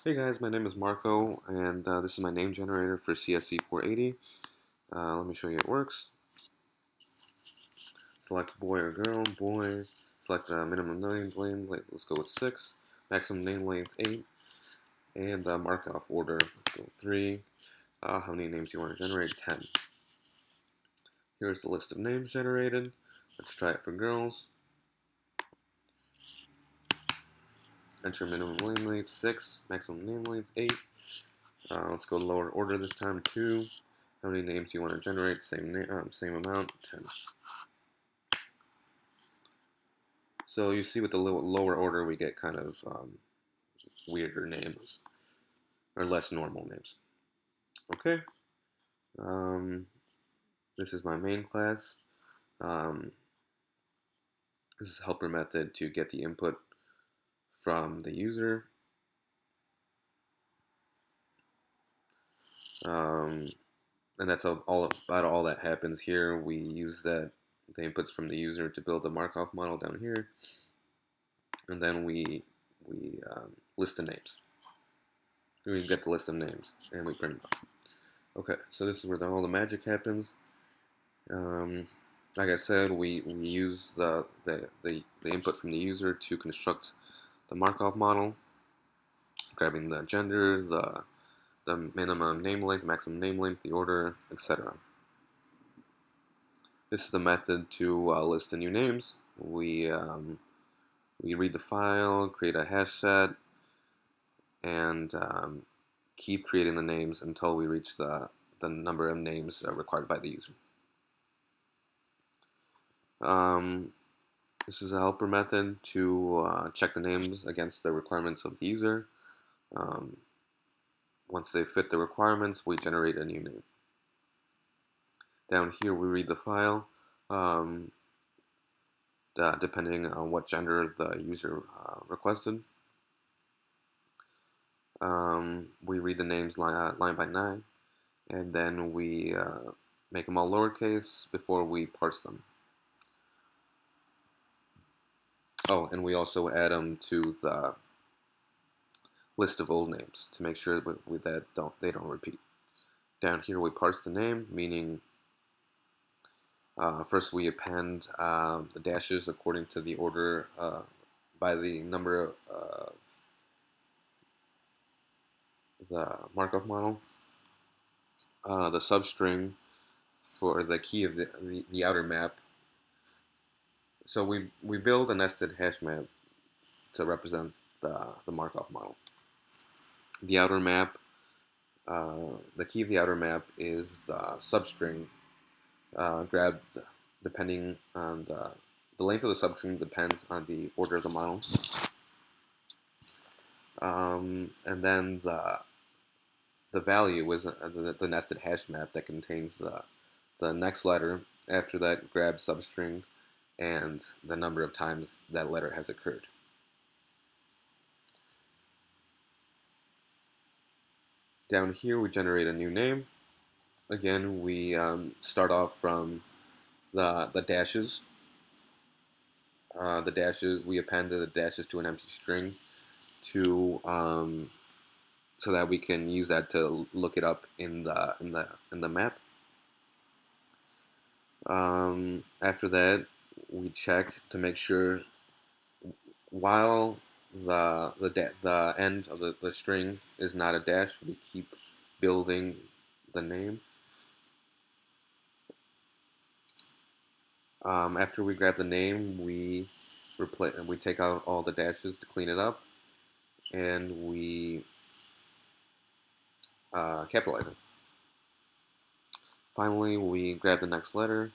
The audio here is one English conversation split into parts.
Hey guys, my name is Marco, and this is my name generator for CSE480. Let me show you it works. Select boy or girl, boy. Select minimum name length, let's go with 6. Maximum name length 8. And mark off order, go 3. How many names do you want to generate? 10. Here's the list of names generated. Let's try it for girls. Enter minimum name length 6. Maximum name length 8. Let's go lower order this time, 2. How many names do you want to generate? Same amount, 10. So you see with the lower order, we get kind of weirder names, or less normal names. Okay, um, this is my main class. Um, this is a helper method to get the input from the user. Um, and that's all about all that happens here. We use the inputs from the user to build a Markov model down here, and then we list the names. We get the list of names, and we print them out. Okay, so this is where all the magic happens. Um, like I said, we use the input from the user to construct the Markov model, grabbing the gender, the minimum name length, maximum name length, the order, etc. This is the method to list the new names. We read the file, create a hash set, and keep creating the names until we reach the number of names required by the user. Um, This is a helper method to check the names against the requirements of the user. Um, Once they fit the requirements, we generate a new name. Down here, we read the file, um, depending on what gender the user requested. We read the names line by line, and then we make them all lowercase before we parse them. Oh, and we also add them to the list of old names to make sure that they don't repeat. Down here we parse the name, meaning first we append the dashes according to the order by the number of the Markov model. The substring for the key of the outer map. So we build a nested hash map to represent the Markov model. The outer map, the key of the outer map is substring grabbed depending on the length of the substring depends on the order of the model. And then the value is the nested hash map that contains the next letter after that grab substring and the number of times that letter has occurred. Down here we generate a new name. Again, we start off from the dashes. The dashes, we append the dashes to an empty string to so that we can use that to look it up in the map. After that, we check to make sure while the end of the string is not a dash, we keep building the name. After we grab the name, we take out all the dashes to clean it up, and we capitalize it. Finally, we grab the next letter.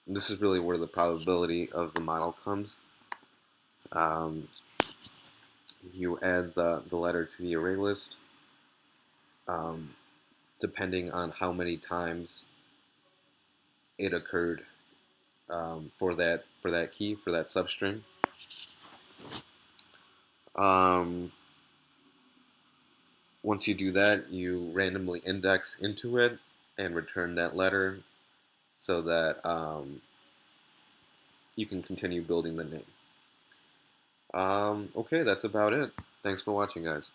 This is really where the probability of the model comes. You add the letter to the array list, depending on how many times it occurred for that key, for that substring. Once you do that, you randomly index into it and return that letter so that you can continue building the name. Okay, that's about it. Thanks for watching, guys.